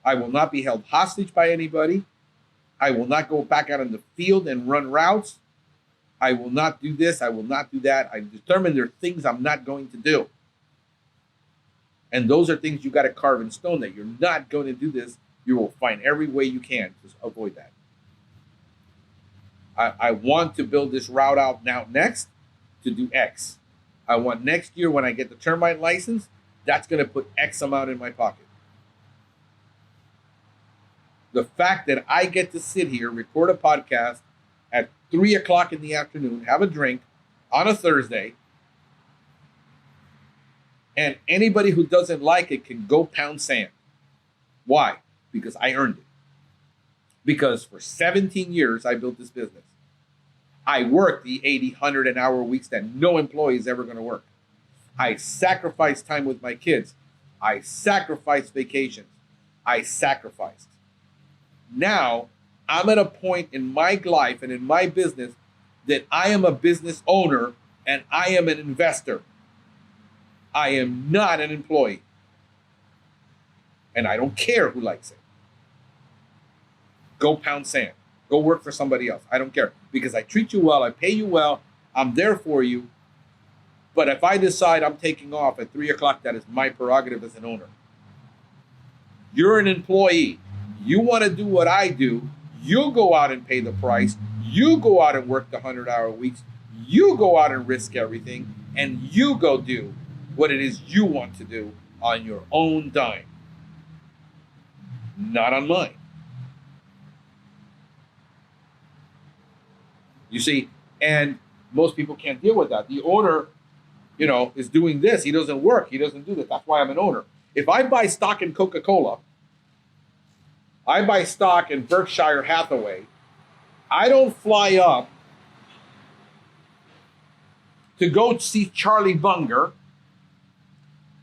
I will not be held hostage by anybody. I will not go back out in the field and run routes. I will not do this. I will not do that. I determined there are things I'm not going to do. And those are things you got to carve in stone that you're not going to do this. You will find every way you can to avoid that. I want to build this route out now next to do X. I want next year when I get the termite license, that's going to put X amount in my pocket. The fact that I get to sit here, record a podcast at 3 o'clock in the afternoon, have a drink on a Thursday, and anybody who doesn't like it can go pound sand. Why? Because I earned it. Because for 17 years, I built this business. I worked the 80, 100 an hour weeks that no employee is ever going to work. I sacrificed time with my kids. I sacrificed vacations. I sacrificed. Now, I'm at a point in my life and in my business that I am a business owner and I am an investor. I am not an employee. And I don't care who likes it. Go pound sand. Go work for somebody else. I don't care. Because I treat you well. I pay you well. I'm there for you. But if I decide I'm taking off at 3 o'clock, that is my prerogative as an owner. You're an employee. You want to do what I do. You go out and pay the price. You go out and work the 100-hour weeks. You go out and risk everything. And you go do what it is you want to do on your own dime. Not on mine. You see, and most people can't deal with that. The owner, is doing this. He doesn't work. He doesn't do this. That's why I'm an owner. If I buy stock in Coca-Cola, I buy stock in Berkshire Hathaway, I don't fly up to go see Charlie Bunger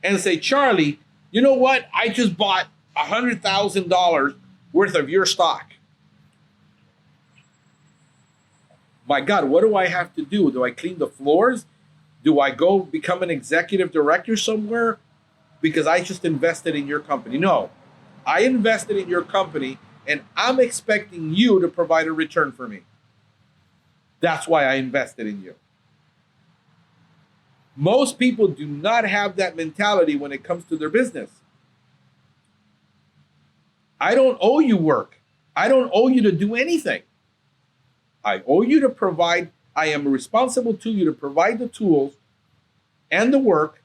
and say, Charlie, you know what? I just bought $100,000 worth of your stock. My God, what do I have to do? Do I clean the floors? Do I go become an executive director somewhere? Because I just invested in your company. No, I invested in your company and I'm expecting you to provide a return for me. That's why I invested in you. Most people do not have that mentality when it comes to their business. I don't owe you work. I don't owe you to do anything. I owe you to provide, I am responsible to you to provide the tools and the work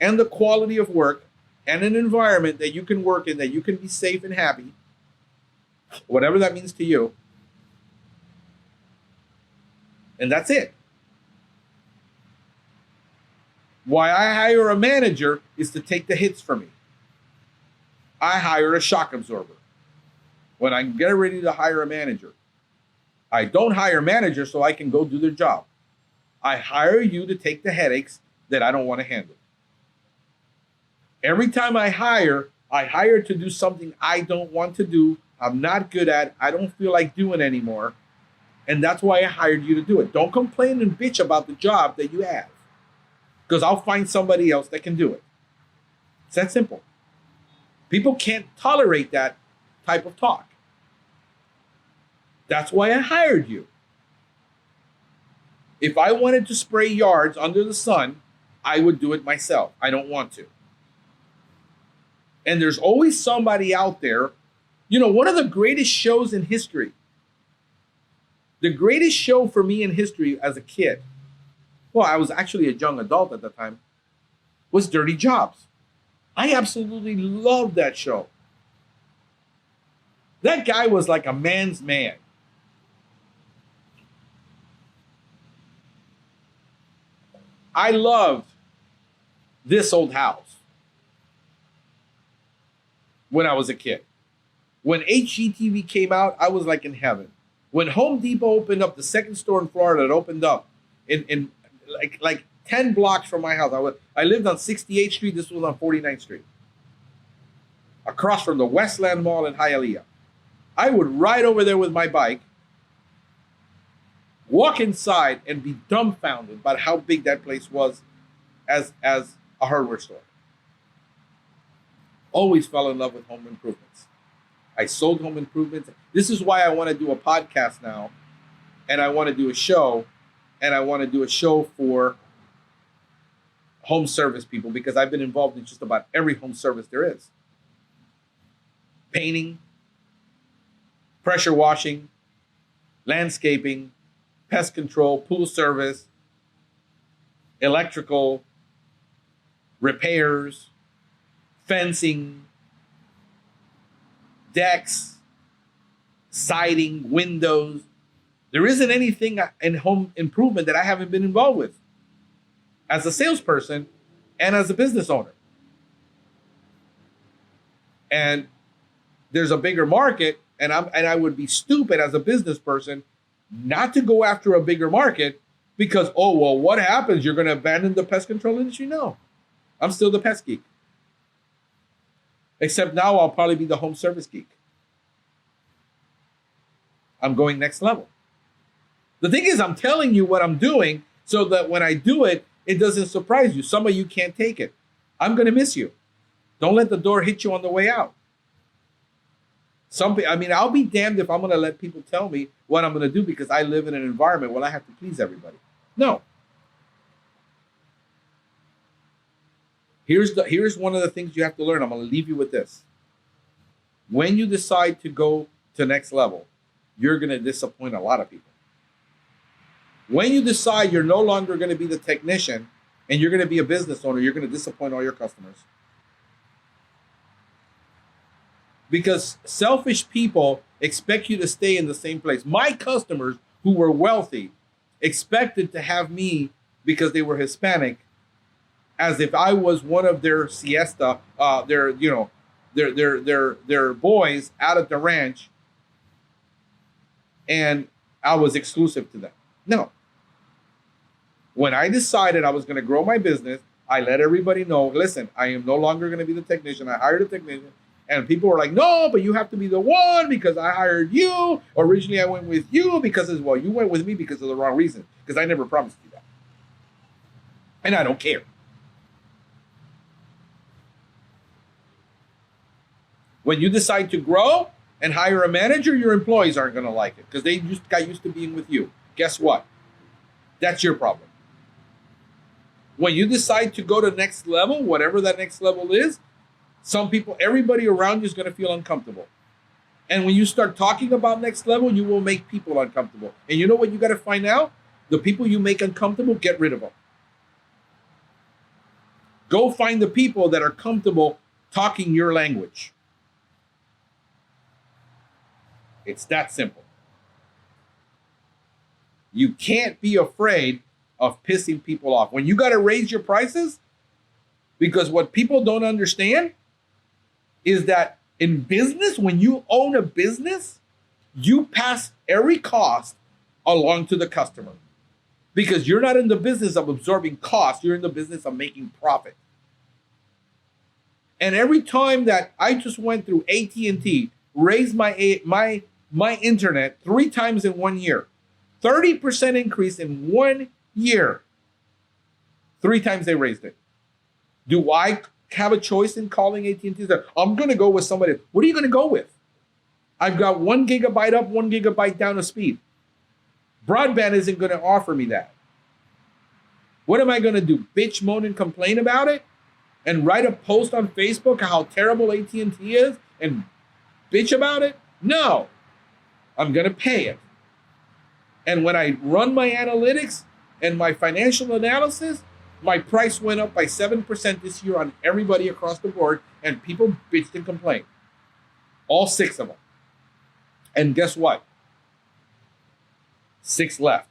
and the quality of work and an environment that you can work in, that you can be safe and happy, whatever that means to you. And that's it. Why I hire a manager is to take the hits for me. I hire a shock absorber when I get ready to hire a manager. I don't hire managers so I can go do their job. I hire you to take the headaches that I don't want to handle. Every time I hire to do something I don't want to do, I'm not good at, I don't feel like doing anymore. And that's why I hired you to do it. Don't complain and bitch about the job that you have, because I'll find somebody else that can do it. It's that simple. People can't tolerate that type of talk. That's why I hired you. If I wanted to spray yards under the sun, I would do it myself. I don't want to. And there's always somebody out there. One of the greatest shows in history, the greatest show for me in history as a kid, well, I was actually a young adult at the time, was Dirty Jobs. I absolutely loved that show. That guy was like a man's man. I loved This Old House when I was a kid. When HGTV came out, I was like in heaven. When Home Depot opened up, the second store in Florida that opened up in like 10 blocks from my house. I lived on 68th Street. This was on 49th Street. Across from the Westland Mall in Hialeah. I would ride over there with my bike, walk inside, and be dumbfounded about how big that place was as a hardware store. always fell in love with home improvements. I sold home improvements. This is why I want to do a podcast now, and I want to do a show, and I want to do a show for home service people, because I've been involved in just about every home service there is. Painting, pressure washing, landscaping, pest control, pool service, electrical, repairs, fencing, decks, siding, windows. There isn't anything in home improvement that I haven't been involved with as a salesperson and as a business owner. And there's a bigger market, and I would be stupid as a business person not to go after a bigger market because, oh, well, what happens? You're going to abandon the pest control industry? No, I'm still the pest geek. Except now I'll probably be the home service geek. I'm going next level. The thing is, I'm telling you what I'm doing so that when I do it, it doesn't surprise you. Some of you can't take it. I'm going to miss you. Don't let the door hit you on the way out. I'll be damned if I'm going to let people tell me what I'm going to do because I live in an environment where I have to please everybody. No. Here's one of the things you have to learn. I'm going to leave you with this. When you decide to go to next level, you're going to disappoint a lot of people. When you decide you're no longer going to be the technician and you're going to be a business owner, you're going to disappoint all your customers. Because selfish people expect you to stay in the same place. My customers who were wealthy expected to have me because they were Hispanic, as if I was one of their siesta, their boys out at the ranch, and I was exclusive to them. No. When I decided I was going to grow my business, I let everybody know, listen, I am no longer going to be the technician. I hired a technician. And people were like, no, but you have to be the one because I hired you. Originally, I went with you because, well, you went with me because of the wrong reason. Because I never promised you that. And I don't care. When you decide to grow and hire a manager, your employees aren't going to like it because they just got used to being with you. Guess what? That's your problem. When you decide to go to next level, whatever that next level is, everybody around you is going to feel uncomfortable. And when you start talking about next level, you will make people uncomfortable. And you know what you got to find out? The people you make uncomfortable, get rid of them. Go find the people that are comfortable talking your language. It's that simple. You can't be afraid of pissing people off. When you got to raise your prices, because what people don't understand is that in business, when you own a business, you pass every cost along to the customer. Because you're not in the business of absorbing costs, you're in the business of making profit. And every time that I just went through AT&T, raised my internet 3 times in 1 year, 30% increase in 1 year. 3 times they raised it. Do I have a choice in calling AT&T? I'm going to go with somebody. What are you going to go with? I've got 1 gigabyte up, 1 gigabyte down of speed. Broadband isn't going to offer me that. What am I going to do? Bitch, moan, and complain about it? And write a post on Facebook how terrible AT&T is and bitch about it? No. I'm going to pay it. And when I run my analytics and my financial analysis, my price went up by 7% this year on everybody across the board, and people bitched and complained. All 6 of them. And guess what? 6 left.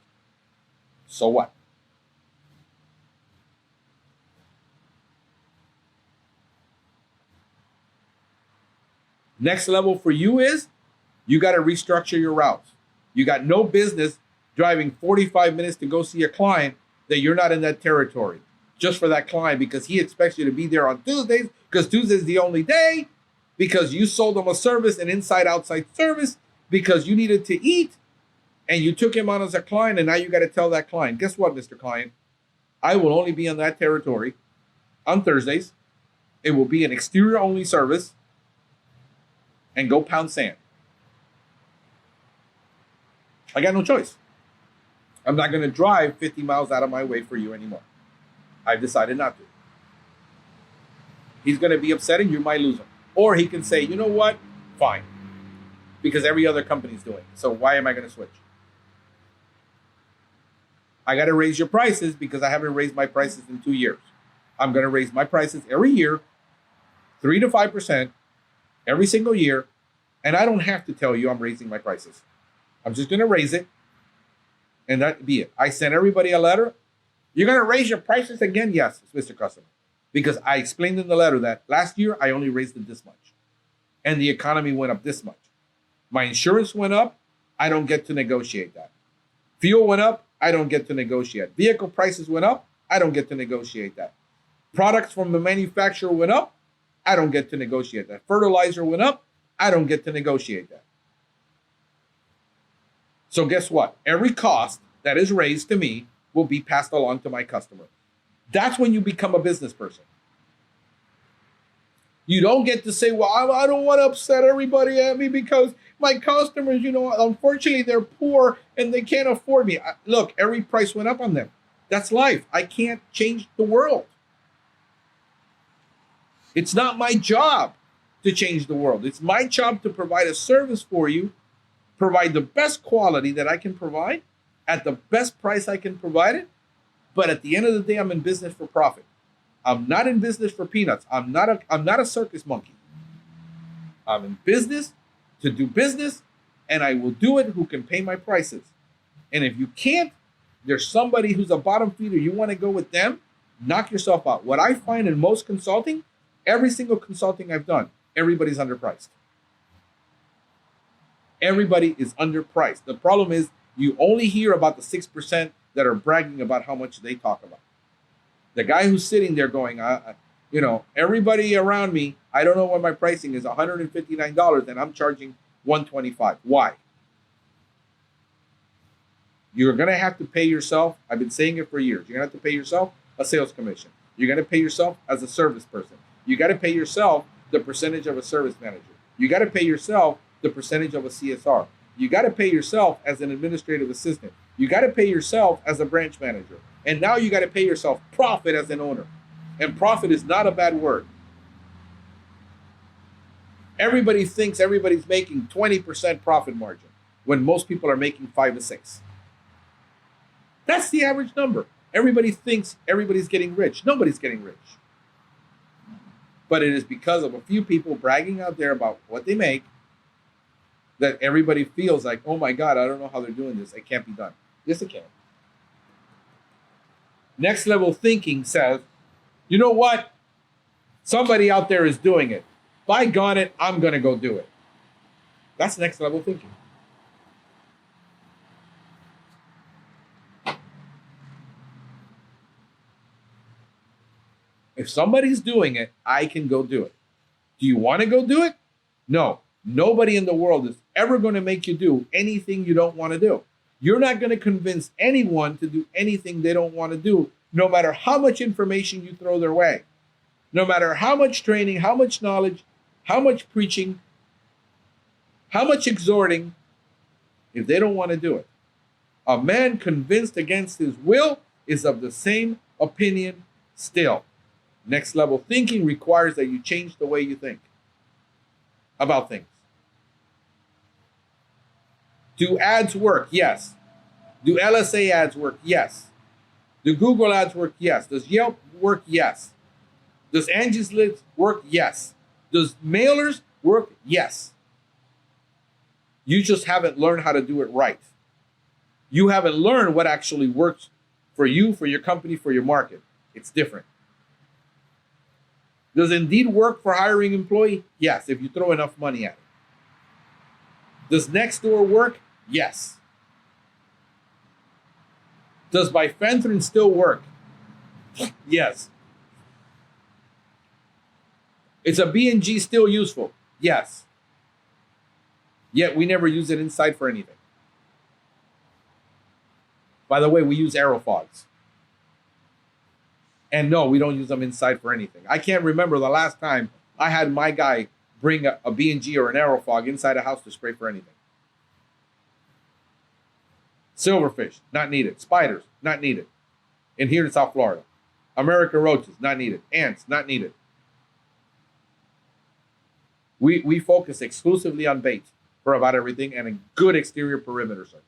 So what? Next level for you is you got to restructure your routes. You got no business driving 45 minutes to go see a client that you're not in that territory just for that client because he expects you to be there on Tuesdays because Tuesday's the only day, because you sold him a service, an inside-outside service, because you needed to eat and you took him on as a client, and now you got to tell that client, guess what, Mr. Client? I will only be on that territory on Thursdays It will be an exterior only service and go pound sand. I got no choice. I'm not going to drive 50 miles out of my way for you anymore. I've decided not to. He's going to be upset and you might lose him. Or he can say, you know what? Fine. Because every other company's doing it. So why am I going to switch? I got to raise your prices because I haven't raised my prices in 2 years. I'm going to raise my prices every year, 3 to 5%, every single year. And I don't have to tell you I'm raising my prices. I'm just going to raise it. And that be it. I sent everybody a letter. You're going to raise your prices again? Yes, Mr. Customer. Because I explained in the letter that last year I only raised it this much. And the economy went up this much. My insurance went up. I don't get to negotiate that. Fuel went up. I don't get to negotiate. Vehicle prices went up. I don't get to negotiate that. Products from the manufacturer went up. I don't get to negotiate that. Fertilizer went up. I don't get to negotiate that. So guess what? Every cost that is raised to me will be passed along to my customer. That's when you become a business person. You don't get to say, well, I don't want to upset everybody at me because my customers, unfortunately, they're poor and they can't afford me. Look, every price went up on them. That's life. I can't change the world. It's not my job to change the world. It's my job to provide a service for you, provide the best quality that I can provide at the best price I can provide it. But at the end of the day, I'm in business for profit. I'm not in business for peanuts. I'm not a circus monkey. I'm in business to do business, and I will do it who can pay my prices. And if you can't, there's somebody who's a bottom feeder. You want to go with them, knock yourself out. What I find in most consulting, every single consulting I've done, everybody's underpriced. Everybody is underpriced. The problem is you only hear about the 6% that are bragging about how much they talk about. The guy who's sitting there going, everybody around me, I don't know what my pricing is, $159, and I'm charging $125. Why? You're going to have to pay yourself. I've been saying it for years. You're going to have to pay yourself a sales commission. You're going to pay yourself as a service person. You got to pay yourself the percentage of a service manager. You got to pay yourself the percentage of a CSR. You got to pay yourself as an administrative assistant. You got to pay yourself as a branch manager. And now you got to pay yourself profit as an owner. And profit is not a bad word. Everybody thinks everybody's making 20% profit margin when most people are making 5 to 6. That's the average number. Everybody thinks everybody's getting rich. Nobody's getting rich. But it is because of a few people bragging out there about what they make that everybody feels like, oh my God, I don't know how they're doing this. It can't be done. Yes, it can. Next level thinking says, you know what? Somebody out there is doing it. By God it, I'm going to go do it. That's next level thinking. If somebody's doing it, I can go do it. Do you want to go do it? No. Nobody in the world is ever going to make you do anything you don't want to do. You're not going to convince anyone to do anything they don't want to do, no matter how much information you throw their way. No matter how much training, how much knowledge, how much preaching, how much exhorting, if they don't want to do it. A man convinced against his will is of the same opinion still. Next level thinking requires that you change the way you think about things. Do ads work? Yes. Do LSA ads work? Yes. Do Google ads work? Yes. Does Yelp work? Yes. Does Angie's List work? Yes. Does mailers work? Yes. You just haven't learned how to do it right. You haven't learned what actually works for you, for your company, for your market. It's different. Does Indeed work for hiring employee? Yes, if you throw enough money at it. Does Nextdoor work? Yes. Does bifenthrin still work? Yes. Is a B&G still useful? Yes. Yet we never use it inside for anything. By the way, we use aerofogs. And no, we don't use them inside for anything. I can't remember the last time I had my guy bring a B&G or an Aerofog inside a house to spray for anything. Silverfish, not needed. Spiders, not needed. And here in South Florida. American roaches, not needed. Ants, not needed. We focus exclusively on bait for about everything and a good exterior perimeter surface.